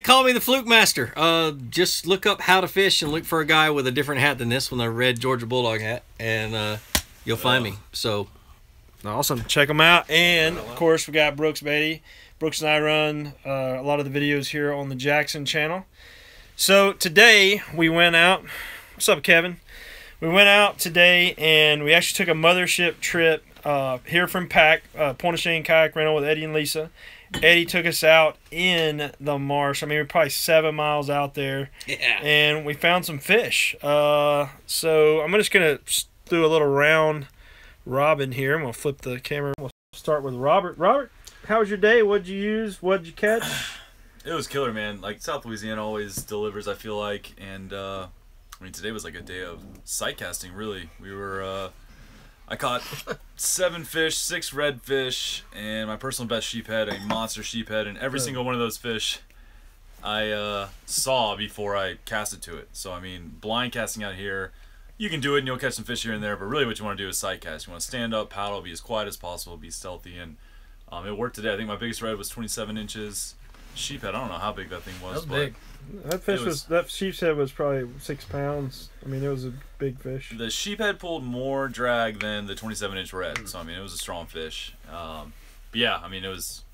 call me the Fluke Master. Just look up how to fish and look for a guy with a different hat than this one, a red Georgia Bulldog hat, and you'll find me. So awesome. Check them out. And, of course, we got Brooks Beatty. Brooks and I run a lot of the videos here on the Jackson channel. So today we went out. What's up, Kevin? We went out today and we actually took a mothership trip here from PAC, Point of Shane Kayak Rental with Eddie and Lisa. Eddie took us out in the marsh. I mean, we're probably 7 miles out there. Yeah. And we found some fish. So I'm just going to do a little round robin here. I'm going to flip the camera. We'll start with Robert. Robert, how was your day? What'd you use? What'd you catch? It was killer, man. Like, South Louisiana always delivers, I feel like. And, I mean, today was like a day of sight casting, really. We were, I caught 7 fish, 6 redfish, and my personal best sheephead, a monster sheephead. And every single one of those fish I saw before I casted to it. So, I mean, blind casting out here, you can do it and you'll catch some fish here and there. But really what you want to do is sight cast. You want to stand up, paddle, be as quiet as possible, be stealthy. And it worked today. I think my biggest red was 27 inches. Sheephead, I don't know how big that thing was. That was big. That fish was that sheep's head was probably 6 pounds. I mean, it was a big fish. The sheephead pulled more drag than the 27-inch red, so I mean, it was a strong fish. But yeah, I mean, it was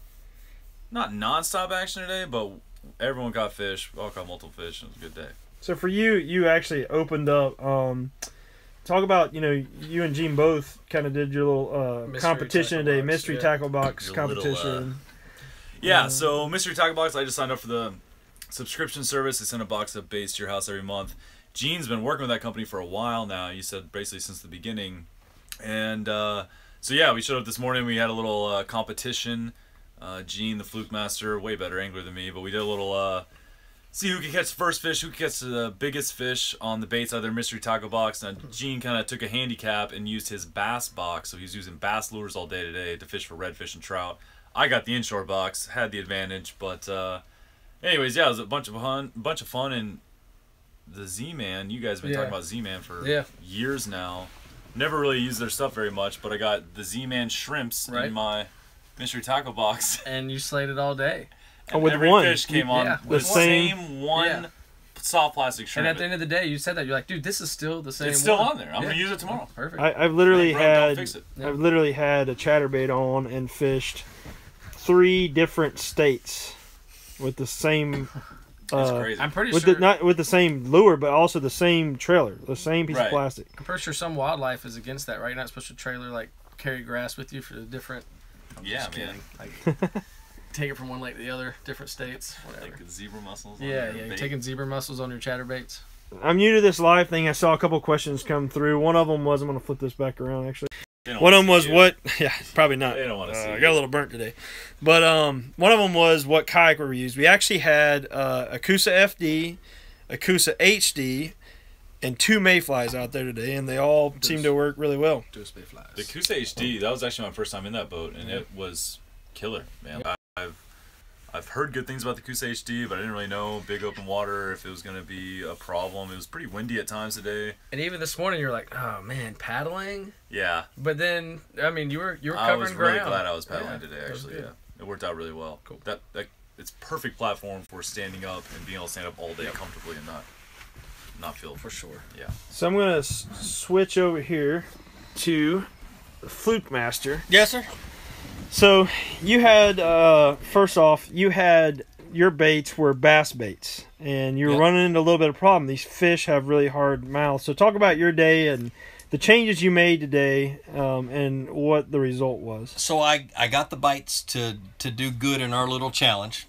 not non-stop action today, but everyone caught fish. We all caught multiple fish. It was a good day. So for you, you actually opened up. Talk about, you know, you and Gene both kind of did your little competition today, mystery tackle box competition. Yeah, so mystery tackle box. I just signed up for the subscription service. They send a box of baits to your house every month. Gene's been working with that company for a while now. You said basically since the beginning. And so yeah, we showed up this morning. We had a little competition. Gene, the Fluke Master, way better angler than me, but we did a little see who could catch the first fish, who could catch the biggest fish on the baits out of their mystery tackle box. Now Gene kind of took a handicap and used his bass box, so he's using bass lures all day today to fish for redfish and trout. I got the inshore box, had the advantage, but anyways, yeah, it was a bunch of fun, and the Z-Man, you guys have been talking about Z-Man for years now. Never really used their stuff very much, but I got the Z-Man shrimps in my mystery tackle box. And you slayed it all day. And with every fish came on with the same one soft plastic shrimp. And at the end of the day, you said that. You're like, dude, this is still the same It's still on there. I'm going to use it tomorrow. Perfect. I've literally had I've literally had a chatterbait on and fished 3 different states with the same crazy. I'm pretty with sure not with the same lure, but also the same trailer, the same piece of plastic. I'm pretty sure some wildlife is against that, right? You're not supposed to trailer like carry grass with you for the different. Yeah, man. Like, take it from one lake to the other, different states, whatever. Like zebra mussels. Yeah, you're taking zebra mussels on your chatterbaits. I'm new to this live thing. I saw a couple questions come through. One of them was, I'm going to flip this back around actually. One of them was what? Yeah, probably not. They don't want to see. I got a little burnt today, but one of them was what kayak we used. We actually had a Coosa FD, a Coosa HD, and 2 mayflies out there today, and they all seemed to work really well. The Coosa HD, that was actually my first time in that boat, and it was killer, man. Yeah. I've heard good things about the Coosa HD, but I didn't really know big open water if it was going to be a problem. It was pretty windy at times today. And even this morning, you're like, oh man, paddling. Yeah. But then, I mean, you were covering ground. I was really glad I was paddling today. Actually, yeah, it worked out really well. Cool. That it's perfect platform for standing up and being able to stand up all day comfortably and not feel for sure. Yeah. So I'm gonna switch over here to the Fluke Master. Yes, sir. So you had first off, you had your baits were bass baits, and you were running into a little bit of problem. These fish have really hard mouths. So talk about your day and the changes you made today, and what the result was. So I got the bites to do good in our little challenge,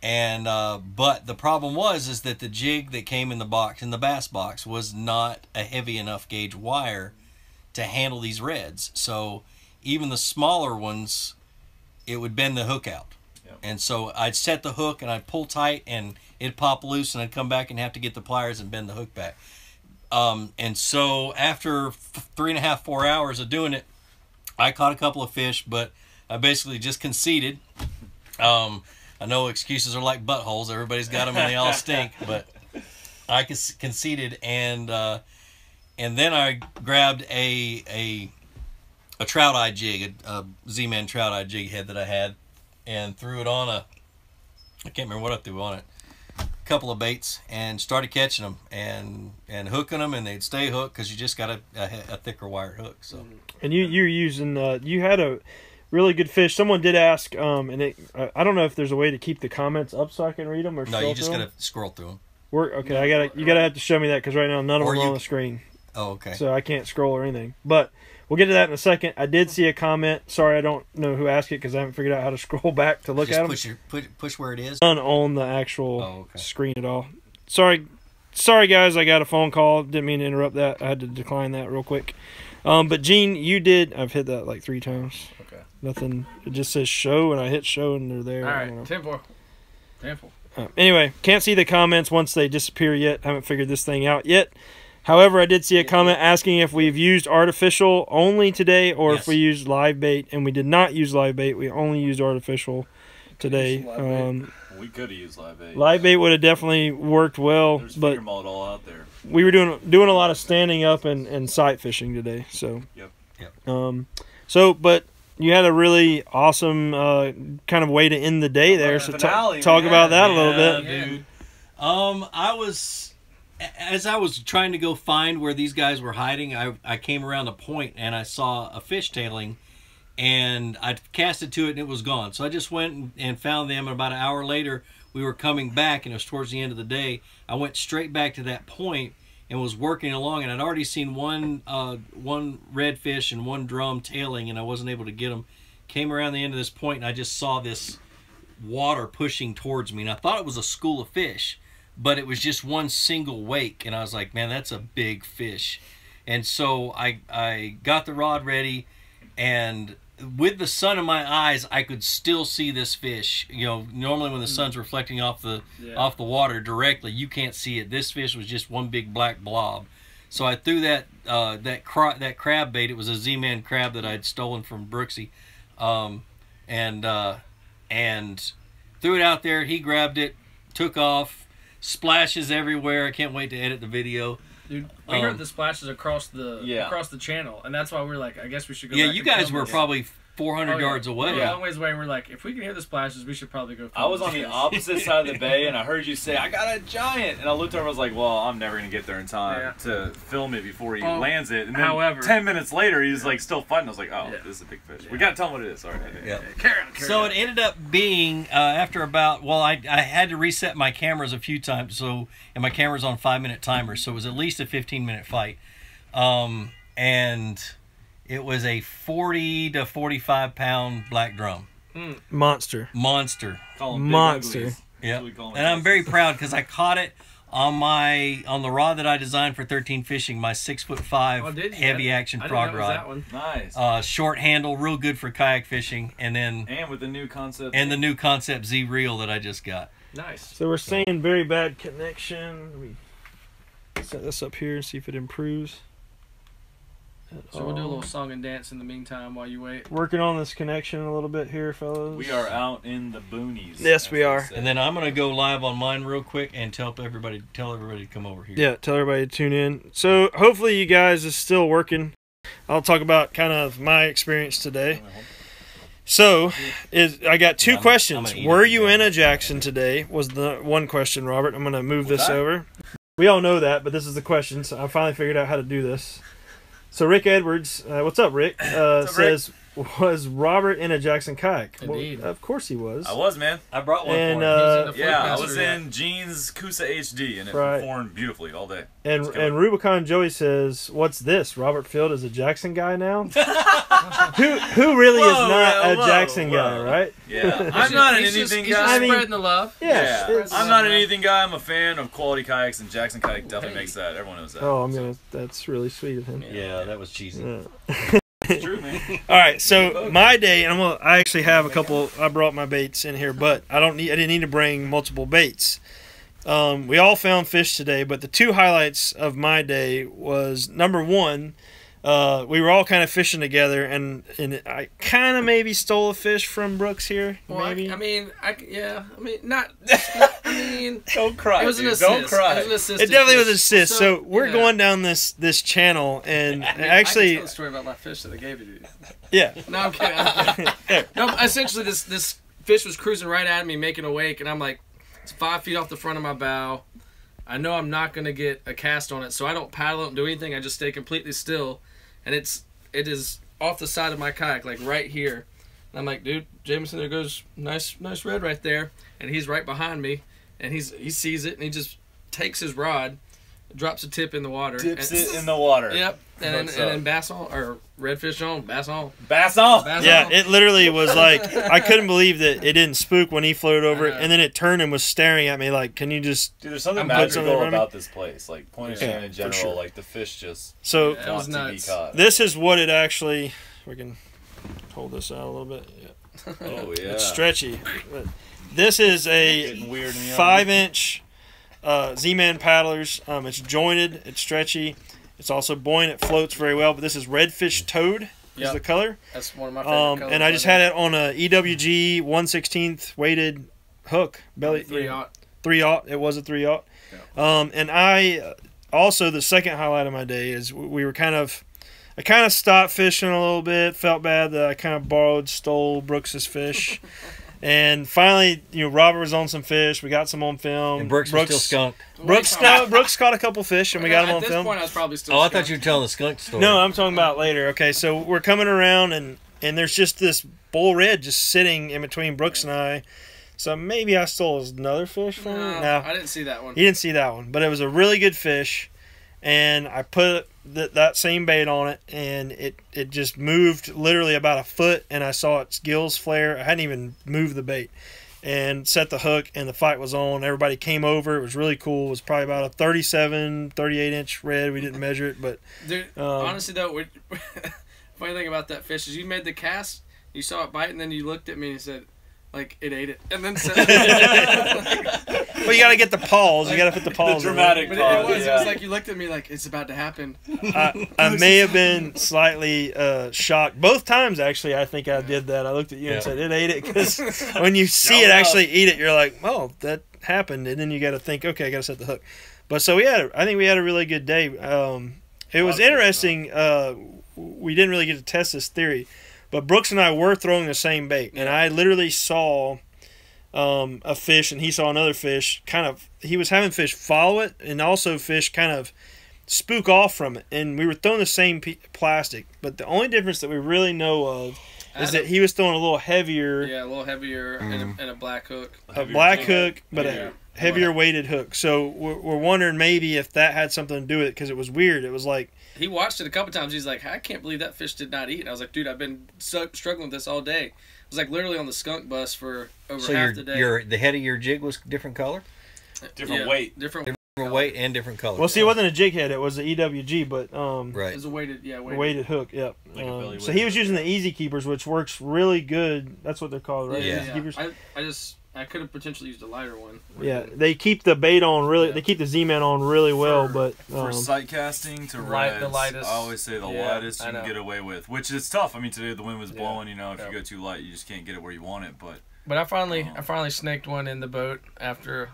and but the problem is that the jig that came in the box, in the bass box, was not a heavy enough gauge wire to handle these reds. So even the smaller ones, it would bend the hook out. Yep. And so I'd set the hook and I'd pull tight and it'd pop loose, and I'd come back and have to get the pliers and bend the hook back. And so after 3.5, 4 hours of doing it, I caught a couple of fish, but I basically just conceded. I know excuses are like buttholes. Everybody's got them and they all stink, but I conceded, and then I grabbed a trout eye jig, a Z-Man trout eye jig head that I had, and threw it on I can't remember what I threw on it. couple of baits and started catching them and hooking them, and they'd stay hooked because you just got a thicker wire hook. So. And you're using you had a really good fish. Someone did ask, and I don't know if there's a way to keep the comments up so I can read them or no, you just gotta scroll through them. Okay, you gotta have to show me that because right now none of them are on the screen. Oh, okay. So I can't scroll or anything. But we'll get to that in a second. I did see a comment. Sorry, I don't know who asked it because I haven't figured out how to scroll back to look at them. Push where it is. None on the actual screen at all. Sorry guys, I got a phone call. Didn't mean to interrupt that. I had to decline that real quick. But Gene, you did. I've hit that like 3 times. Okay. Nothing. It just says show, and I hit show, and they're there. All right, 10-4. 10-4. Anyway, can't see the comments once they disappear yet. Haven't figured this thing out yet. However, I did see a comment asking if we've used artificial only today or if we used live bait, and we did not use live bait. We only used artificial today. We could have used live bait. Live bait would have definitely worked well, There's but figure mullet all out there. we were doing a lot of standing up and sight fishing today. So but you had a really awesome kind of way to end the day there. So talk about that a little bit, dude. As I was trying to go find where these guys were hiding, I came around a point and I saw a fish tailing, and I cast it to it and it was gone. So I just went and found them, and about an hour later we were coming back, and it was towards the end of the day. I went straight back to that point and was working along, and I'd already seen one redfish and one drum tailing, and I wasn't able to get them. Came around the end of this point and I just saw this water pushing towards me, and I thought it was a school of fish, but it was just one single wake, and I was like, man, that's a big fish. And so I got the rod ready, and with the sun in my eyes, I could still see this fish. You know, normally when the sun's reflecting off the water directly, you can't see it. This fish was just one big black blob. So I threw that crab bait. It was a Z-Man crab that I'd stolen from Brooksy, and threw it out there. He grabbed it, took off. Splashes everywhere. I can't wait to edit the video. Dude, we heard the splashes across the channel, and that's why we're like, I guess we should go. Yeah, back you and guys film were this. probably 400 yards away. Yeah, a long ways away. We're like, if we can hear the splashes, we should probably go. I was on the opposite side of the bay, and I heard you say, "I got a giant," and I looked over. I was like, "Well, I'm never gonna get there in time to film it before he lands it." And then, however, 10 minutes later, he's like still fighting. I was like, "Oh, this is a big fish." We gotta tell him what it is. All right. Carry on. So it ended up being after about I had to reset my cameras a few times. And my camera's on 5-minute timers, so it was at least a 15-minute fight, and it was a 40 to 45 pound black drum. monster. Call them Monster. Yeah, and I'm very proud because I caught it on the rod that I designed for 13 fishing, my 6'5" heavy action frog rod. That one. Nice. Short handle, real good for kayak fishing, and with the new concept. And the new concept Z reel that I just got. Nice. So we're saying very bad connection. We set this up here and see if it improves. So we'll do a little song and dance in the meantime while you wait. Working on this connection a little bit here, fellas. We are out in the boonies. Yes, we are. And then I'm gonna go live on mine real quick and tell everybody to come over here. Yeah, tell everybody to tune in. So hopefully you guys is still working. I'll talk about kind of my experience today. So, I got two questions. Were you in a Jackson today? Was the one question, Robert. I'm gonna move this over. We all know that, but this is the question. So I finally figured out how to do this. So Rick Edwards, what's up, Rick? Says, was Robert in a Jackson kayak? Indeed. Well, of course he was. I was, man. I brought one And, for him. I was in Gene's Kusa HD, and it performed beautifully all day. And Rubicon Joey says, "What's this? Robert Field is a Jackson guy now? who really is not a Jackson guy, right? Yeah, I'm not an anything guy. He's just spreading the love. Yeah, I'm not an anything guy. I'm a fan of quality kayaks, and Jackson kayak definitely makes that. Everyone knows that. Oh, that's really sweet of him. Yeah, that was cheesy. Yeah. It's true, man. All right, so my day, and I actually have a couple. I brought my baits in here, but I didn't need to bring multiple baits. We all found fish today, but the two highlights of my day was number one. We were all kind of fishing together, and I kind of maybe stole a fish from Brooks here. Well, maybe. I mean, not. Don't cry. It was an dude. assist. Don't cry. It was an assist. It definitely was an assist. So we're going down this channel, and actually, I can tell the story about my fish that I gave you. Yeah. No, I'm kidding. No, essentially, this fish was cruising right at me, making a wake, and I'm like, It's 5 feet off the front of my bow. I know I'm not gonna get a cast on it, so I don't paddle, don't do anything. I just stay completely still, and it is off the side of my kayak, like right here. And I'm like, dude, Jameson, there goes nice red right there, and he's right behind me, and he sees it, and he just takes his rod, drops a tip in the water, Dips it in the water. Yep, and then bass on or redfish on, bass on. Bass on. Yeah, it literally was like, I couldn't believe that it didn't spook when he floated over it, and then it turned and was staring at me like, can you just... Dude, there's something put something magical around me? about this place. Like, Point of Shannon in general, sure. like, the fish just So, That was want to be nuts. caught. this is what it actually... We can hold this out a little bit. Yeah. Oh, yeah. It's stretchy. But this is a Getting weird in the 5-inch Z-Man paddlers. It's jointed. It's stretchy. It's also buoyant. It floats very well. But this is redfish toad is Yep. the color. That's one of my favorite colors. And I just had it on a EWG 1/16 weighted hook. Belly 3/0. 3/0. It was a 3/0. And I also, the second highlight of my day is we were I kind of stopped fishing a little bit. Felt bad that I kind of stole Brooks's fish. And finally, Robert was on some fish. We got some on film. And Brooks was still skunked. Brooks caught a couple fish, and we got them on At film. this point, I was probably still. Oh, I thought you were telling the skunk story. No, I'm talking about later. Okay, so we're coming around, and there's just this bull red just sitting in between Brooks and I. So maybe I stole another fish from him. No, I didn't see that one. you didn't see that one, but it was a really good fish, and I put that same bait on it, and it just moved literally about a foot, and I saw its gills flare. I hadn't even moved the bait, and set the hook, and the fight was on. Everybody came over. It was really cool. It was probably about a 37, 38-inch red. We didn't measure it, but Dude, honestly though, funny thing about that fish is you made the cast, you saw it bite, and then you looked at me and said, like, it ate it, and then said, well, you got to get the paws. You got to put the paws. The dramatic in but pause. it was like you looked at me like it's about to happen. I may have been slightly shocked. Both times, actually, I think I did that. I looked at you and said, it ate it. Because when you see it actually eat it, you're like, oh, that happened. And then you got to think, okay, I got to set the hook. But so I think we had a really good day. It was interesting. We didn't really get to test this theory. But Brooks and I were throwing the same bait. And I literally saw a fish, and he saw another fish. He was having fish follow it, and also fish kind of spook off from it. And we were throwing the same plastic. But the only difference that we really know of is that he was throwing a little heavier. Yeah, a little heavier and a black hook. A black hook, but a heavier weighted hook. So we're wondering maybe if that had something to do with it, because it was weird. It was like... He watched it a couple times. He's like, I can't believe that fish did not eat. And I was like, dude, I've been struggling with this all day. It was like literally on the skunk bus for over half the day. The head of your jig was different color? Different weight. Different Weight and different color. Well, see, it wasn't a jig head. It was an EWG, but... right. It was a weighted, weighted hook, yep. Like a belly so he was using the Easy Keepers, which works really good. That's what they're called, right? Yeah. Easy Keepers? I could have potentially used a lighter one. Yeah, they keep the bait on really. They keep the Z-Man on really well, but For sight casting to the reds, lightest. I always say the Yeah, lightest you I can know. get away with, which is tough. I mean, today the wind was blowing. If Yeah. you go too light, you just can't get it where you want it. But I finally snaked one in the boat after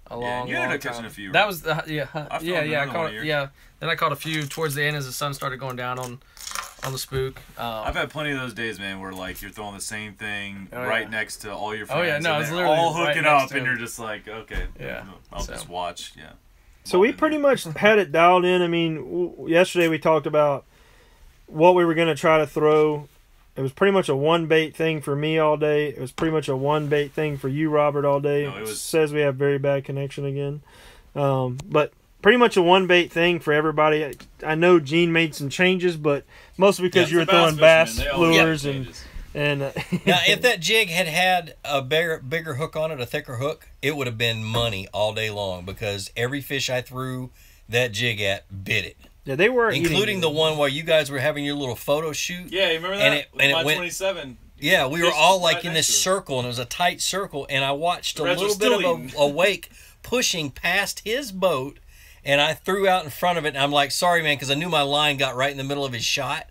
a long, you ended long up catching time. a few, That right? was I I caught caught Then I caught a few towards the end as the sun started going down on the spook. I've had plenty of those days, man, where like you're throwing the same thing right next to all your friends. Oh, yeah, no, and it's they're literally all right hooking next up, to and them. you're just like, okay, Yeah. I'll just watch. Yeah. So we pretty much had it dialed in. I mean, yesterday we talked about what we were going to try to throw. It was pretty much a one bait thing for me all day. It was pretty much a one bait thing for you, Robert, all day. No, it says we have very bad connection again. But pretty much a one bait thing for everybody. I know Gene made some changes, but mostly because you were throwing bass lures and now if that jig had a bigger hook on it, a thicker hook, it would have been money all day long, because every fish I threw that jig at bit it. Yeah, they were including the one where you guys were having your little photo shoot. Yeah, you remember that? And it went 27. Yeah, we were all like in this circle, and it was a tight circle, and I watched a little bit of a wake pushing past his boat, and I threw out in front of it, and I'm like, sorry, man, because I knew my line got right in the middle of his shot,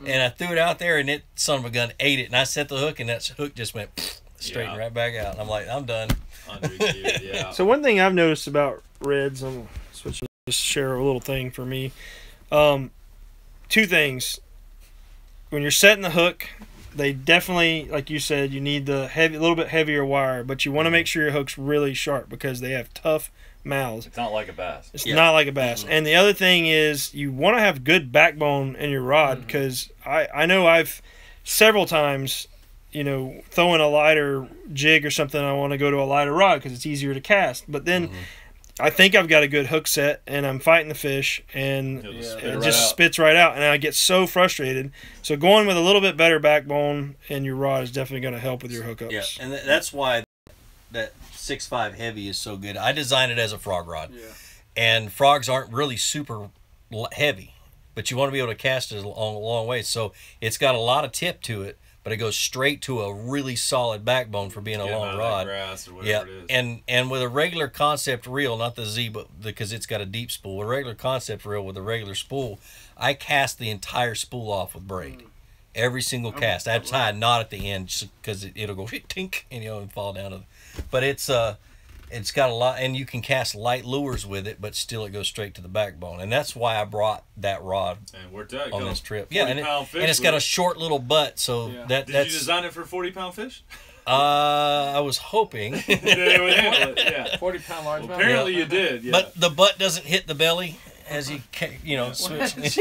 and I threw it out there, and it, son of a gun, ate it, and I set the hook, and that hook just went straight right back out. And I'm like, I'm done. Yeah. So one thing I've noticed about reds, I'm going to switch to just share a little thing for me. Two things. When you're setting the hook, they definitely, like you said, you need the heavy, a little bit heavier wire, but you want to make sure your hook's really sharp because they have tough mouths. It's not like a bass. It's not like a bass. And the other thing is you want to have good backbone in your rod because I know I've several times, you know, throwing a lighter jig or something, I want to go to a lighter rod because it's easier to cast. But then I think I've got a good hook set and I'm fighting the fish and it just spits right out and I get so frustrated. So going with a little bit better backbone in your rod is definitely going to help with your hookups. Yeah, and that's why that 6.5 heavy is so good. I designed it as a frog rod. Yeah. And frogs aren't really super heavy, but you want to be able to cast it a long way. So it's got a lot of tip to it, but it goes straight to a really solid backbone for being a long rod. Grass or whatever it is. And with a regular concept reel, not the Z, but because it's got a deep spool, a regular concept reel with a regular spool, I cast the entire spool off with braid. Every single cast. I tie a knot at the end just because it'll go tink and fall down. But it's got a lot, and you can cast light lures with it, but still it goes straight to the backbone, and that's why I brought that rod on this trip. Yeah, and it's got a short little butt, so that's. Did you design it for 40-pound fish? I was hoping. They would handle it. Yeah, 40-pound largemouth. Well, apparently you did. Yeah. But the butt doesn't hit the belly as you switch.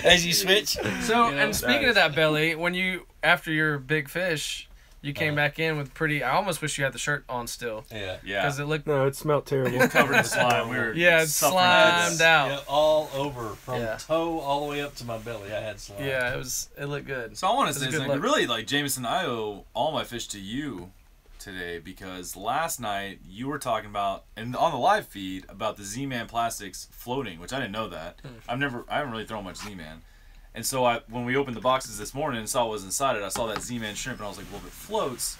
As you switch. So, and speaking of that belly, when you after your big fish. You came back in with pretty. I almost wish you had the shirt on still. Yeah. Because it looked. No, it smelled terrible. Covered in slime. We were it's slimed out. Yeah, all over from toe all the way up to my belly. I had slime. Yeah, it looked good. So I want to say something. Really, like Jameson, I owe all my fish to you today because last night you were talking about and on the live feed about the Z-Man plastics floating, which I didn't know that. I haven't really thrown much Z-Man. And so when we opened the boxes this morning and saw what was inside it, I saw that Z-Man shrimp and I was like, well, if it floats,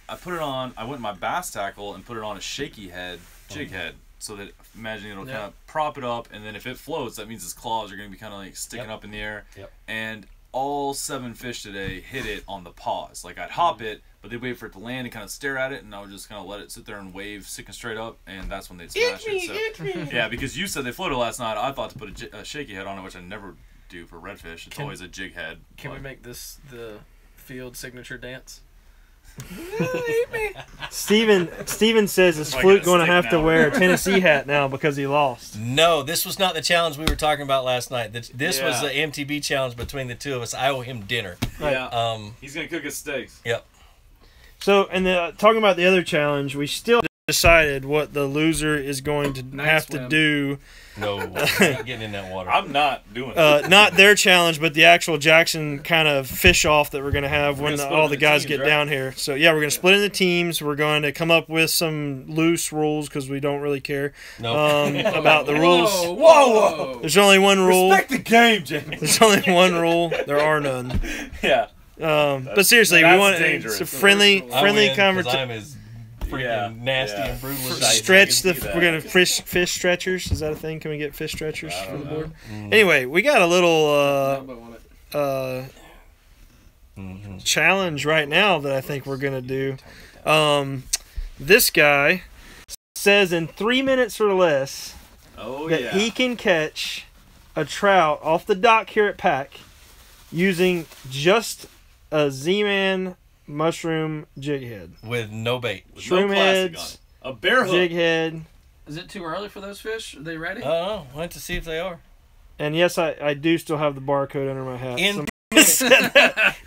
I put it on, I went in my bass tackle and put it on a shaky head, jig head, so that imagine it'll kind of prop it up, and then if it floats, that means its claws are going to be kind of like sticking up in the air. And all 7 fish today hit it on the paws. Like I'd hop it, but they'd wait for it to land and kind of stare at it, and I would just kind of let it sit there and wave sticking straight up, and that's when they'd smash it. So, yeah, because you said they floated last night, I thought to put a shaky head on it, which I never do for redfish. It's always a jig head. Can we make this the field signature dance? Steven says is Fluke going to have to wear a Tennessee hat now because he lost. No, this was not the challenge we were talking about last night. This was the MTB challenge between the two of us. I owe him dinner. Yeah. He's going to cook his steaks. Yep. So, and talking about the other challenge, we still decided what the loser is going to have to do. No, I'm not getting in that water. I'm not doing it. Not their challenge, but the actual Jackson kind of fish off that we're going to have when all the guys get down here. So, yeah, we're going to split into teams. We're going to come up with some loose rules because we don't really care about the rules. Whoa! There's only one rule. Respect the game, Jamie. There's only one rule. There are none. Yeah. But seriously, we want it's a friendly conversation. Nasty and brutal. We're gonna fish stretchers. Is that a thing? Can we get fish stretchers for the board? Anyway, we got a little challenge right now that I think we're gonna do. This guy says in 3 minutes or less that he can catch a trout off the dock here at Pack using just a Z-Man mushroom jig head with no bait, shroom heads, a bear hook, jig head. Is it too early for those fish? Are they ready? I don't know. I went to see if they are. And yes, I do still have the barcode under my hat.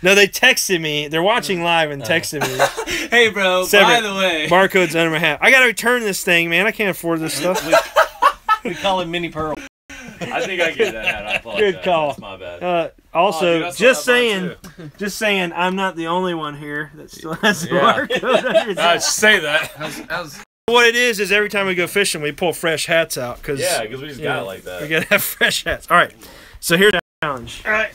No, they texted me. They're watching live and texted me. Hey, bro. By the way, barcode's under my hat. I got to return this thing, man. I can't afford this stuff. We call him Mini Pearl. I think I get that hat. I apologize. Good call. That's my bad. Also, just saying, I'm not the only one here that still has the barcode under his hat. Say that. What it is every time we go fishing, we pull fresh hats out. Because we just got it like that. We got to have fresh hats. All right. So here's the challenge. All right.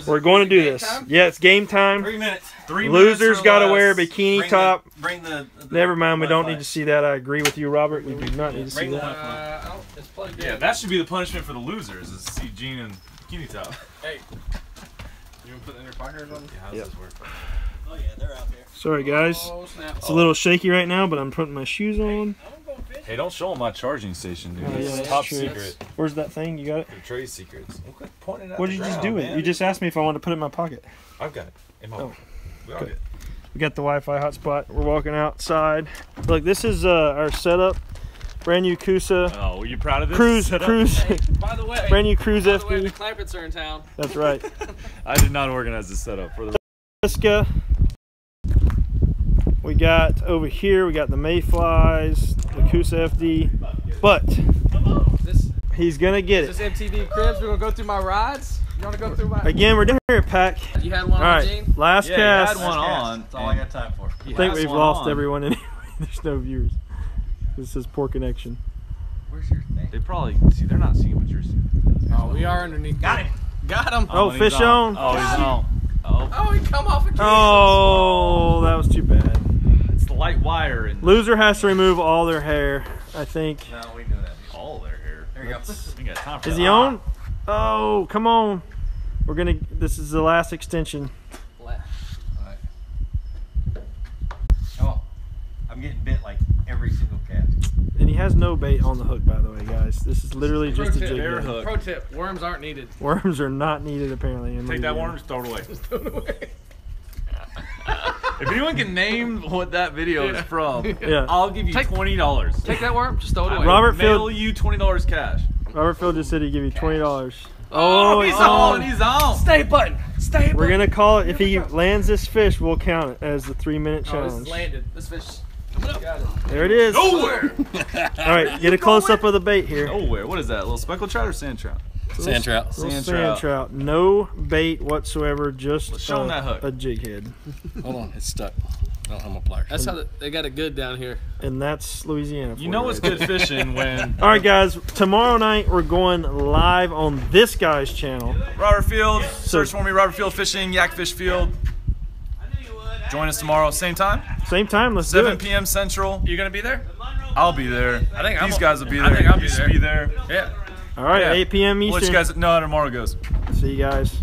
We're going to do this. Time? Yeah, it's game time. 3 minutes. Losers got to wear a bikini top. Bring the Never mind, we don't need to see that. I agree with you, Robert. We do not need to see that. It's plugged in. Yeah, that should be the punishment for the losers, is to see Gene in bikini top. Hey. You want to put that in your pocket or something? Yeah, how does this work? Oh, yeah, they're out there. Sorry, guys. It's a little shaky right now, but I'm putting my shoes on. Hey, don't show them my charging station, dude. Oh, yeah, it's top secret. Where's that thing? You got it? Trade secrets. Okay. pointing at What the did you just ground, do with it? man. You just asked me if I wanted to put it in my pocket. I've got it. In my Oh. We all Good. good. We got the Wi-Fi hotspot. We're walking outside. Look, this is our setup. Brand new Kusa. Oh, are you proud of this? Cruise. Hey, by the way, Brand new Cruise by the way, the FD. Clampets are in town. That's right. I did not organize this setup for the. Iska. We got over here, we got the Mayflies, the Kusa FD. But This he's going to get is it. this MTV Cribs. We're gonna go through my rides. You wanna go through my? Again, we're down here at Pack. You had one All on, right, Gene. last Yeah, cast. you had one on. That's all I got time for. I think we've lost everyone anyway. There's no viewers. This is poor connection. Where's your thing? They probably see. They're not seeing what you're seeing. Oh, we are underneath. Got him. Got him. Oh, he's fish on. Oh, he's on. Oh, Oh, he come off again. Oh, that was too bad. it's the light wire and Loser has to remove all their hair, I think. No, we knew that. all their hair. There you go. We got time for Is that. he on? Oh, come on. We're gonna. This is the last extension. Alright. Oh, I'm getting bit like every single cat. And he has no bait on the hook, by the way, guys. This is literally just a Pro tip, jig bear bait. hook. Pro tip: worms aren't needed. Worms are not needed apparently. In Take that Louisiana. worm, just throw it away. If anyone can name what that video is from, Yeah. I'll give you Take- $20. Take that worm. Just throw it away. Robert Mail Field. you $20 cash. Robert Field just said he'd give you $20. Oh, he's it's on. He's on. Stay button. Stay button. We're gonna call it. If he lands this fish, we'll count it as the 3-minute Oh, this is challenge. landed. This fish. Got it. There it is. Nowhere. All right, get a close up of the bait here. Nowhere. What is that? A little speckled trout or sand trout? Sand trout. Little Sand sand trout. trout. No bait whatsoever. Just Let's show 'em that hook. a jig head, Hold on, it's stuck. I don't have my pliers. That's how they got it good down here. and that's Louisiana. For You know what's right good fishing when All right, guys. Tomorrow night we're going live on this guy's channel. Robert Field, search for me, Robert Field Fishing, Yakfish Field. Join us tomorrow, same time, Same time. Let's do 7 it. p.m. Central. You gonna be there? I'll be there. I think these I'm- guys will be I there. think I'll be You should there. be there. Yeah. All right, Yeah. 8 p.m. We'll let Eastern. you guys know how tomorrow goes. See you guys.